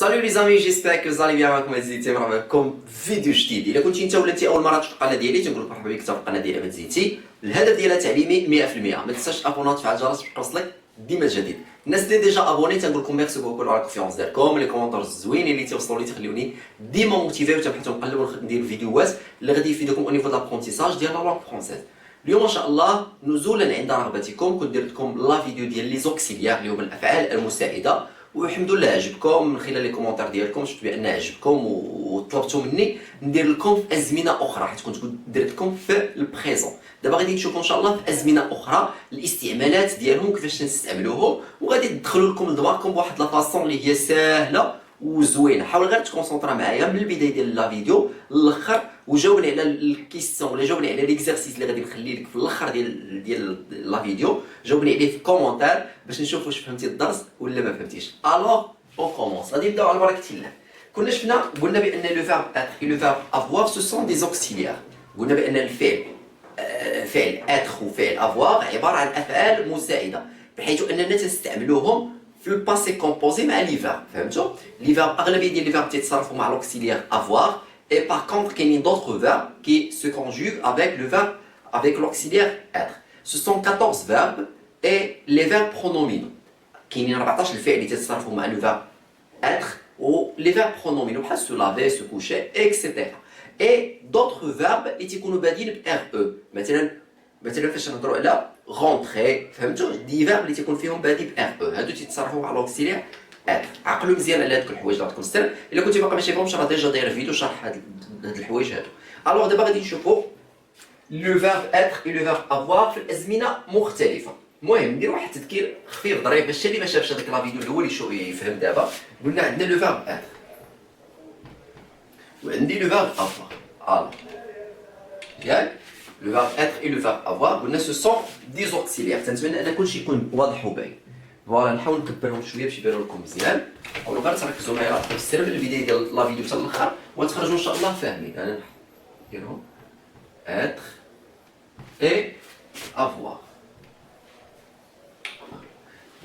Salut les amis, j'espère que vous allez bien. معكم عزيزي مرحبا بكم في فيديو جديد. الا كنتي انت ولا انت اول مره تشوف القناه ديالي تنقول لك مرحبا بك في القناه ديالي ما تزيدتي. الهدف ديالها تعليمي 100%. ما تنساش ابونا وتفعل الجرس باش توصلك ديما جديد. الناس اللي ديجا ابوني تنقول لكم ميرسي بوكو على الكونفيونس ديالكم، لي كومونتير الزوينين اللي توصلوا لي تخليوني ديما موتيفي وتنبحث ونقلب ندير فيديوهات اللي غادي يفيدكم او نيفو دابرونتيساج ديال لا لونغ فرونسيز. اليوم ان شاء الله نزولا عند رغبتكم كنت درت لكم لا فيديو ديال لي زوكسيليير اللي هما الافعال المساعده، والحمد لله عجبكم من خلال لي كومونتير ديالكم. شفت بان عجبكم وطلبتوا مني ندير لكم في ازمنه اخرى، حيت كنت درت لكم في البريزون. دابا غادي نشوفوا ان شاء الله في ازمنه اخرى الاستعمالات ديالهم كيفاش نستعملوهم، وغادي ندخلوا لكم لدماغكم بواحد لا فاصون اللي هي ساهله وزوينه. حاول غير تكونسونطرا معايا من البدايه ديال لا فيديو للاخر وجاوبني على الكيستيون ولا جاوبني على ليكزارسيس اللي غادي نخلي لك في الاخر ديال لا فيديو. جاوبني عليه في الكومونتير باش نشوف واش فهمتي الدرس ولا ما فهمتيش. الوغ اون كومونس. غادي نبداو على بركه الله. كنا شفنا قلنا بان لو فيرب اتر اي لو فيرب افوار سو سون دي زوكسيليير. قلنا بان الفعل فعل اتر وفعل افوار عباره عن افعال مساعده، بحيث اننا تستعملوهم في الباسي كومبوزي مع لي فيرب. فهمتوا؟ لي فيرب اغلبيه ديال لي فيرب تيتصرفوا مع لوكسيليير افوار، et par contre كاينين d'autres verbes qui se conjuguent avec le verbe avec l'auxiliaire être. Ce sont 14 verbes et les verbes pronominaux. كاينين 14 الفعل اللي تتصرفوا مع لو فيرب être و les verbes pronominaux بحال se laver, se coucher, etc. et d'autres verbes اللي تيكونوا بادين ب re. مثلا فاش نهضروا على rentrer، فهمتوا؟ دي فيرب اللي تيكون فيهم بادي ب re، هادو تيتصرفوا مع لوكسيليير être. عقلوا مزيان على هادوك الحوايج اللي غتكون السر. الا كنتي باقي ما شايفهمش راه ديجا داير فيديو شرح هاد الحوايج هادو. الوغ دابا غادي نشوفوا لو فيرب être et لو فيرب avoir في الازمنه مختلفه. المهم ندير واحد التذكير خفيف ظريف باش اللي ما شافش هذاك لا فيديو الاول يفهم. دابا قلنا عندنا لو فيرب être وعندي لو فيرب avoir. الوغ ياك لو فيرب être et لو فيرب avoir قلنا سو سون دي زوكسيليير. تنتمنى ان كلشي يكون واضح وباين. فوالا نحاول نكبرهم شويه باش يبانوا لكم مزيان. حاولوا غير تركزوا معايا في السر من البدايه ديال لا فيديو حتى الاخر وتخرجوا ان شاء الله فاهمين. انا نديرهم être et avoir.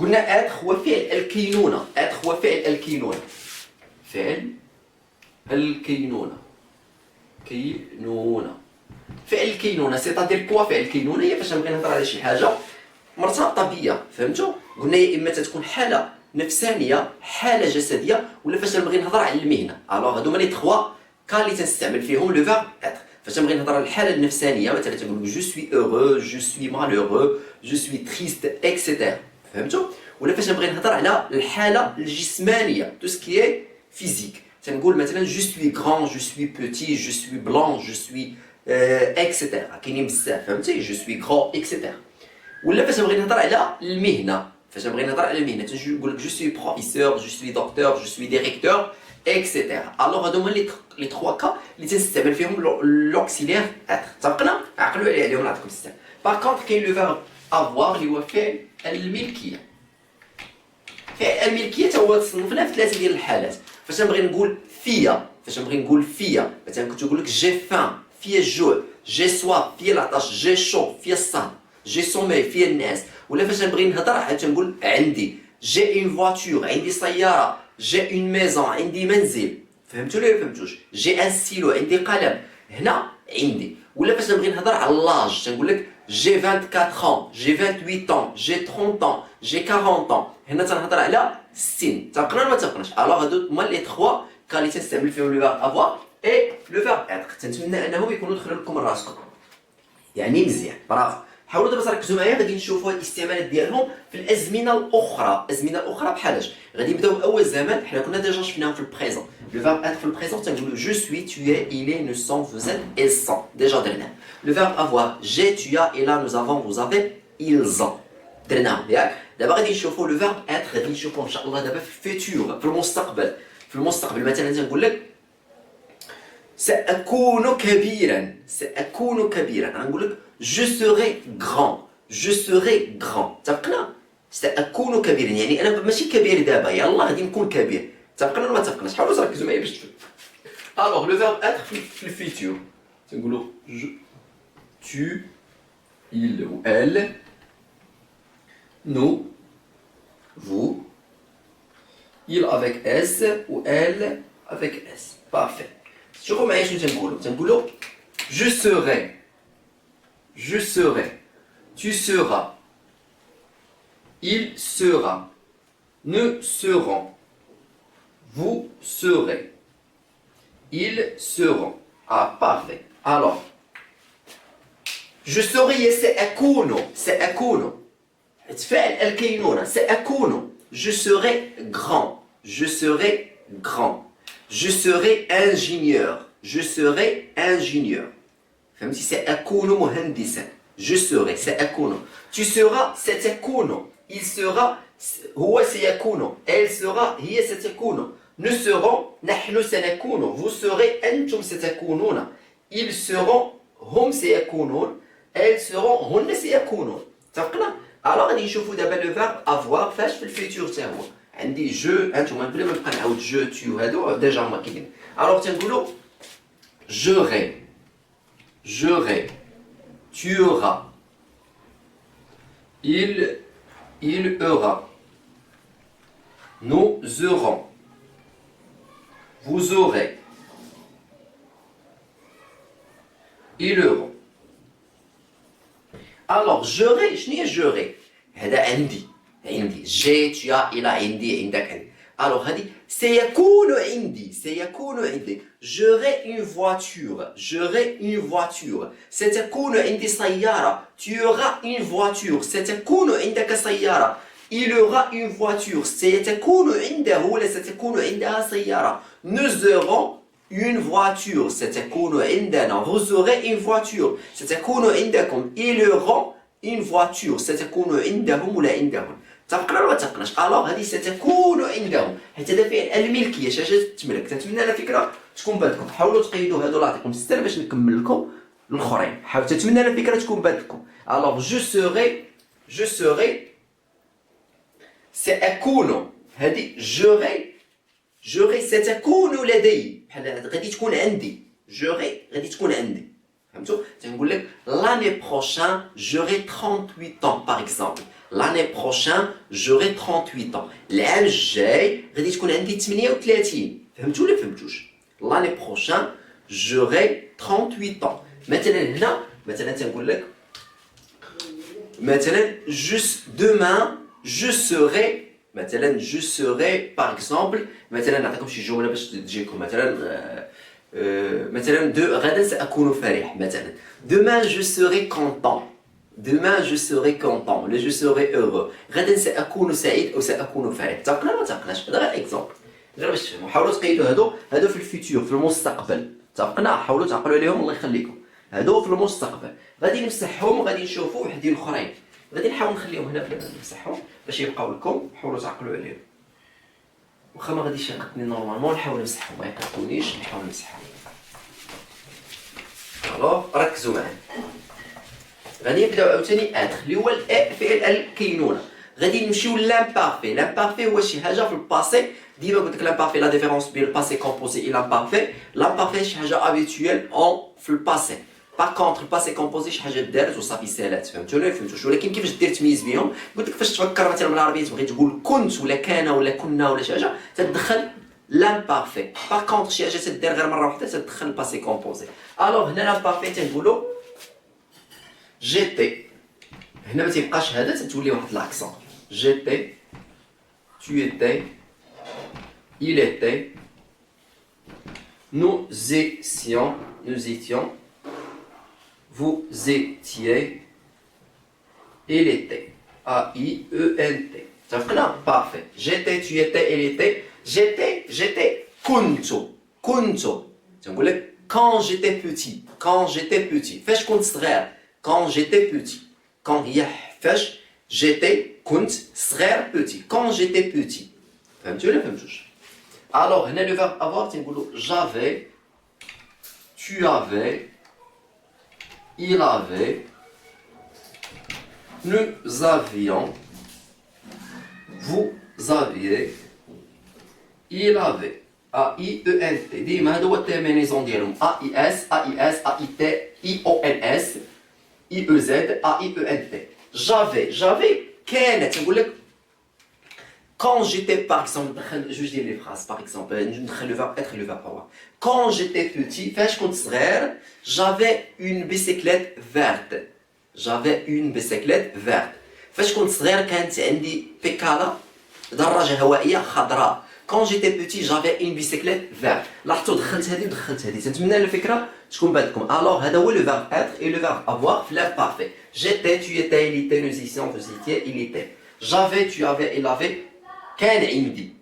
قلنا être هو فعل الكينونه. être هو فعل الكينونه. فعل الكينونه. كينونه. فعل الكينونه سيتادير كوا فعل الكينونه هي فاش نبغي نهضر على شي حاجه مرتبطه بيا. فهمتوا؟ قلنا يا اما تكون حاله نفسانيه، حاله جسديه، ولا فاش نبغي نهضر على المهنه. الوغ هادو لي 3 كان اللي تنستعمل فيهم لو فيرب être. فاش نبغي نهضر على الحاله النفسانيه مثلا تنقول جو سوي heureux, جو سوي malheureux, جو سوي triste, etc. فهمتوا؟ ولا فاش نبغي نهضر على الحاله الجسمانيه تو سكي فيزيك تنقول مثلا جو سوي grand, جو سوي petit, جو سوي blanc, جو سوي etc. كاينين بزاف. فهمتي؟ جو سوي grand, etc. ولا فاش نبغي نهضر على المهنه، فاش نبغي نهضر على المهنه تنقول لك جو سوي بروفيسور، جو سوي دكتور، جو سوي ديريكتور، اكسيتيرا. الوغ هادو هما لي 3 كا اللي تنستعمل فيهم لوكسيليير اتر. اتفقنا؟ عقلوا عليهم نعطيكم السر. باغ كونطخ كاين لو فيرب افوار اللي هو فعل الملكيه. فعل الملكيه تا هو تصنفناه في 3 ديال الحالات. فاش نبغي نقول فيا، مثلا كنت نقول لك جي فان، فيا الجوع، جي سواف، فيا العطش، جي شو، فيا الصهد، جي سومي، فيا النعاس. ولا فاش نبغي نهضر عاد تنقول عندي جي اون فواتور، عندي سياره، جي اون ميزون، عندي منزل. فهمتوا ولا ما فهمتوش؟ جي ان ستيلو، عندي قلم. هنا عندي. ولا فاش نبغي نهضر على لاج تنقول لك جي 24 ans، جي 28 ans، جي 30 ans، جي 40 ans. هنا تنهضر على السن. تبقنا ولا ما تبقناش؟ الوغ هادو هما لي 3 كان اللي تنستعمل فيهم لو فيرب افوار اي لو فيرب être. تنتمنى انهم يكونوا دخلوا لكم راسكم يعني مزيان. برافو. حاولوا دابا تركزوا معايا. غادي نشوفوا الاستعمالات ديالهم في الازمنه الاخرى. الازمنه الاخرى بحالاش؟ غادي نبداو باول زمان. حنا كنا ديجا شفناهم في البريزون. لو فيرب être في البريزون تنقولوا جو سوي، tu es, il est, nous sommes, vous êtes, elles sont. ديجا درناه. لو فيرب avoir j'ai, tu as, et là nous avons, vous avez, ils ont. درناه ياك. دابا غادي نشوفوا لو فيرب être. غادي نشوفوا ان شاء الله دابا في الفيتور، في المستقبل. في المستقبل مثلا تنقول لك سأكون كبيرا. سأكون كبيرا. غنقول لك je serai grand. je serai grand. تفقنا؟ سأكون كبيرا يعني انا ماشي كبير دابا، يلا غادي نكون كبير. تفقنا ولا ما تفقناش؟ حاولوا تركزوا معايا باش تفهموا. الوغ لو فيرب être في الفيتور تنقولوا je, tu, il ou elle, nous, vous, il avec S ou elle avec S. Parfait. شوفوا معايا شنو تنقولوا je serai, tu seras, il sera, nous serons, vous serez, ils seront. Ah, parfait. Alors, je serai سأكون تفعل الكينونة سأكون. Je serai grand, je serai grand. Je serai ingénieur, je serai ingénieur. فهمتي سأكون مهندسا. Je serai سأكون. Tu seras ستكون. Il sera هو سيكون. Elle sera هي ستكون. Nous serons نحن سنكون. Vous serez أنتم ستكونون. Ils seront هم سيكونون. Elles seront هن سيكونون. اتفقنا؟ alors غادي نشوفوا دابا لو فيرب افوار فاش في الفيتور تا هو. عندي جو انتوما بلا ما نبقى نعاود جو تو هادو ديجا هما كاينين. alors تنقولوا j'aurai, tu auras, il aura, nous aurons, vous aurez, ils auront. alors j'aurai شنو هي j'aurai؟ هذا عندي جي tu as il a عندي عندك عندي. alors هذه سيكون عندي j'aurai une voiture ستكون عندي سيارة. tu auras une voiture ستكون عندك سيارة. il aura une voiture سيكون عنده ولا ستكون عندها سيارة. nous aurons une voiture ستكون عندنا. vous aurez une voiture ستكون عندكم. ils auront une voiture ستكون عندهم ولا عندهم. اتفقنا ولا اتفقناش؟ الوغ هذه ستكون عندهم حيت هذا فعل الملكيه شاشه تتملك. تنتمنى على فكره تكون بانتكم. حاولوا تقيدوا هادو الله يعطيكم الستر باش نكمل لكم الاخرين. حاولوا تنتمنى على فكره تكون بانتكم. الوغ جو سوري ساكون. هذه جوري ستكون لدي بحال غادي تكون عندي. جوري غادي تكون عندي. فهمتوا؟ تنقول لك l'année prochaine j'aurai 38 ans par exemple. l'année prochaine j'aurai 38 ans. العام الجاي غادي تكون عندي 38. فهمتوا ولا فهمتوش؟ l'année prochaine j'aurai 38 ans. مثلا هنا مثلا تنقول لك مثلا juste demain je serai مثلا je serai par exemple مثلا نعطيكم شي جمله باش تجيكم مثلا مثلا غدا سأكون فرح مثلا. demain je serai content. demain je serai content. ولا je serai heureux. غدا سأكون سعيد أو سأكون فرح. اتفقنا ولا اتفقناش؟ هذا غير اكزومبل غير باش تفهموا. حاولوا تقيدوا هادو في الفيتور في المستقبل. اتفقنا؟ حاولوا تعقلوا عليهم الله يخليكم. هادو في المستقبل غادي نمسحهم وغادي نشوفوا وحدين اخرين. غادي نحاول نخليهم هنا نمسحهم باش يبقاو لكم. حاولوا تعقلوا عليهم. واخا ما غاديش يقدني نورمالمون نحاول نمسحهم ما يقدونيش نحاول نمسحهم. الوغ ركزوا معايا. غادي نبداو عاوتاني اتر اللي هو فعل الكينونه. غادي نمشيو لامبارفي. لامبارفي هو شي حاجه في الباسي. ديما قلت لك لامبارفي لا ديفيرونس بين الباسي كومبوزي اي لامبارفي. لامبارفي شي حاجه ابيتويل اون في الباسي. باغ كونطخ الباسي كومبوزي شي حاجه دارت وصافي سالات. فهمتوا ولا فهمتوش؟ ولكن كيفاش دير تميز بيهم؟ قلت لك فاش تفكر مثلا بالعربيه تبغي تقول كنت ولا كان ولا كنا ولا شي حاجه تدخل لامبارفي. باغ كونطخ شي حاجه تدير غير مره واحده تدخل الباسي كومبوزي. الوغ هنا لامبارفي تنقولوا جيتي. هنا ما تيبقاش هذا تتولي واحد لاكسون. جيتي tu étais il était nous étions vous étiez il était A-I-E-N-T. اتفقنا؟ parfait. j'étais tu étais il était j'étais كنت تنقول لك quand j'étais petit فاش كنت صغير quand j'étais petit quand هي فاش j'étais كنت صغير petit quand j'étais petit. فهمتوا ولا فهمتوش؟ alors هنا لو فيرب avoir تنقولوا j'avais tu avais il avait nous avions vous aviez il avait A-I-E-N-T. ديما هذا هو الترمينيزون ديالهم A-I-S A-I-S A-I-T I-O-N-S I-E-Z A-I-E-N-T. j'avais كانت نقول لك quand j'étais par exemple je dis les phrases par exemple le verbe être et le verbe avoir. Quand j'étais petit فاش كنت صغير j'avais une bicyclette verte. J'avais une bicyclette verte. فاش كنت صغير كانت عندي بيكالا دراجة هوائية خضراء. Quand j'étais petit j'avais une bicyclette verte. لاحظتوا دخلت هذه ودخلت هذه. تنتمنى الفكرة تكون بانتكم. Alors هذا هو le verbe être et le verbe avoir في l'imparfait. J'étais, tu étais, il était, nous étions, vous étiez, il était. J'avais, tu avais, il avait. كان عندي.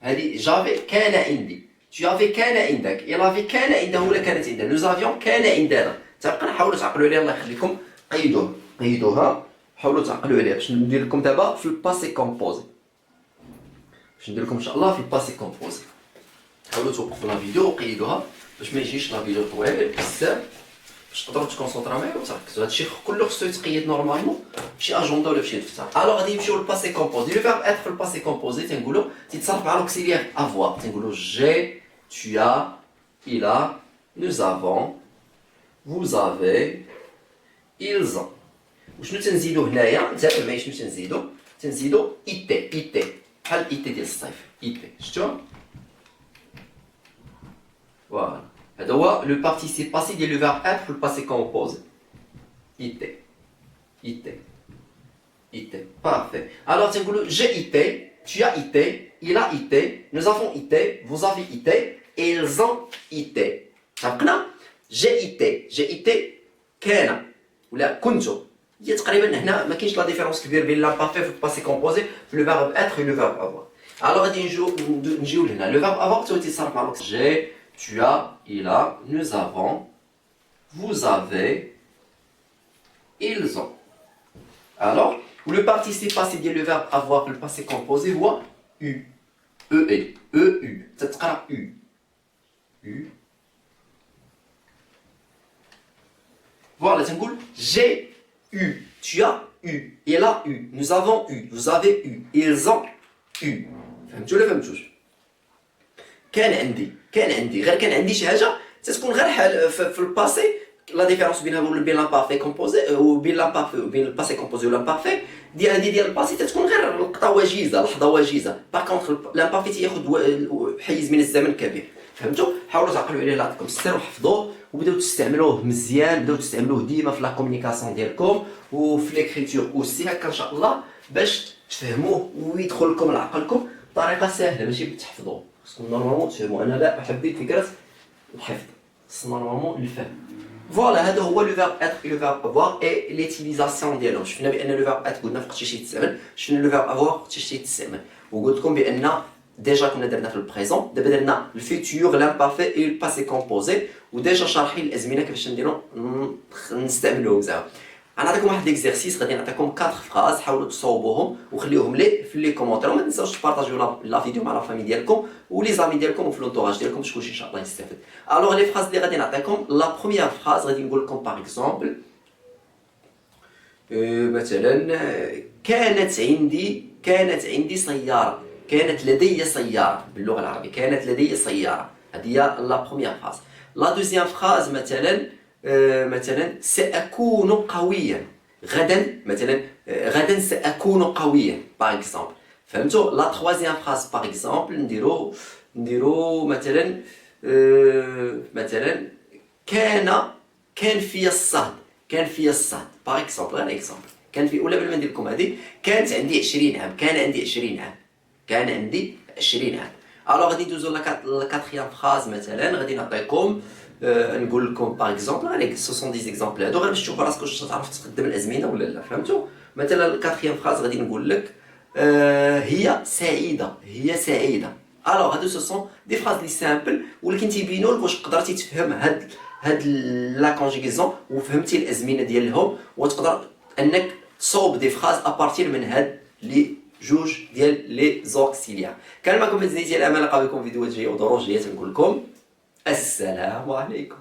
هذه j'avais كان عندي. Tu avais كان عندك. Il avait كان عنده ولا كانت عنده. Nous avions كان عندنا. تبقى نحاولوا تعقلوا عليها الله يخليكم. قيدوها. حاولوا تعقلوا عليها باش ندير لكم دابا في الباسي كومبوزي. باش ندير لكم ان شاء الله في الباسي كومبوزي. حاولوا توقفوا لا فيديو وقيدوها باش ما يجيش لا فيديو طويل بزاف. باش تقدروا تكونسونطراو معايا وتركزوا. هادشي كله خصو يتقيد نورمالمون بشي اجنده ولا بشي دفتر. الوغ غادي نمشيو للباسي كومبوزي. لو فيرب اتر في الباسي كومبوزي تنقولوا تيتصرف مع لوكسيليير افوار. تنقولوا جي، tu as, il a, nous avons, vous avez, ils ont. وشنو تنزيدو هنايا؟ نتابع معايا شنو تنزيدو ايتي بحال ايتي ديال الصيف. ايتي شفتوا؟ فوالا هذا هو لو بارتيسيب باسي ديال لو فيرب اتر في الباسي كومبوزي. ايتي بارفي. الوغ تنقولو جي ايتي، tu as été, il a été, nous avons été, vous avez été, et ils ont été. اتفقنا؟ j'ai été كان ولا كنت. هي تقريبا هنا ما كاينش لا ديفيرونس كبير بين لامبارفي في الباسي كومبوزي في لو فيرب اتر و لو فيرب افوار. الوغ غادي نجيو لهنا. لو فيرب افوار تو تيتصرف مع لوكس. j'ai, tu as, il a, nous avons, vous avez, ils ont. Alors, le participe passé dit le verbe avoir le passé composé voit u. E-u. Ça sera u. Voilà, c'est cool. J'ai eu, tu as eu, il a eu, nous avons eu, vous avez eu, ils ont eu. فهمتوا ولا فهمتوش؟ كان عندي غير كان عندي شي حاجه تتكون غير حال في الباسي. لا ديفيرونس بين لامبارفي كومبوزي وبين لامبارفي وبين الباسي كومبوزي والامبارفي ديال الباسي تتكون غير لقطه وجيزه، لحظه وجيزه. باغ كونطخ لامبارفي تياخذ حيز من الزمن كبير. فهمتوا؟ حاولوا تعقلوا عليه الله يعطيكم السر وحفظوه وبداو تستعملوه مزيان. بداو تستعملوه ديما في لا كومونيكاسيون ديالكم وفي ليكريتور اوسي هكا ان شاء الله باش تفهموه ويدخل لكم لعقلكم بطريقه سهله ماشي بتحفظوه. خصكم نورمالمون تفهموا. انا لا احب فكره الحفظ، خص نورمالمون الفهم. فوالا هذا هو لو فيرب اتر و لو فيرب افوار اي ليتيليزاسيون ديالهم. شفنا بان لو فيرب اتر قلنا فقط شي يتستعمل، شفنا لو فيرب افوار فقط شي يتستعمل. وقلت لكم بان ديجا كنا درنا في البريزون، دابا درنا الفيتور لامبارفي اي الباسي كومبوزي وديجا شارحين الازمنه كيفاش نديرو نستعملوهم زعما. غنعطيكم واحد ليكزيرسيس غادي نعطيكم 4 فراز حاولوا تصوبوهم وخليوهم لي في لي كومونتير وما تنساوش تبارطاجيو لا فيديو مع لا فامي ديالكم ولي زامي ديالكم وفي لونطوراج ديالكم باش كلشي ان شاء الله يستافد. الوغ لي فراز اللي غادي نعطيكم لا بروميير فراز غادي نقول لكم باغ اكزومبل مثلا كانت عندي سياره، كانت لدي سياره باللغه العربيه. كانت لدي سياره هذه هي لا بروميير فراز. لا دوزيام فراز مثلا سأكون قويا غدا. مثلا غدا سأكون قويا باغ اكزومبل. فهمتوا؟ لا تروازيام فراز باغ اكزومبل نديرو مثلا كان في الصهد. باغ اكزومبل غير اكزومبل. كان في ولا بلا ما ندير لكم هذه كانت عندي 20 عام. كان عندي 20 عام. الوغ غادي ندوزو لا كاتريام فراز. مثلا غادي نعطيكم نقول لكم باغ اكزومبل غير سو سون دي زيكزامبل هادو غير باش تشوفوا راسك واش تعرف تقدم الازمنه ولا لا. فهمتوا؟ مثلا الكاتريام فراز غادي نقول لك هي سعيده. الوغ هادو سو سون دي فراز لي سامبل ولكن تيبينوا لك واش قدرتي تفهم هاد لا كونجيغيزون وفهمتي الازمنه ديالهم وتقدر انك تصوب دي فراز ابارتير من هاد لي جوج ديال لي زوكسيليار. كان معكم في زنيتي الامل. نلقاو بكم فيديوهات جايه ودروج جايه. نقول لكم السلام عليكم.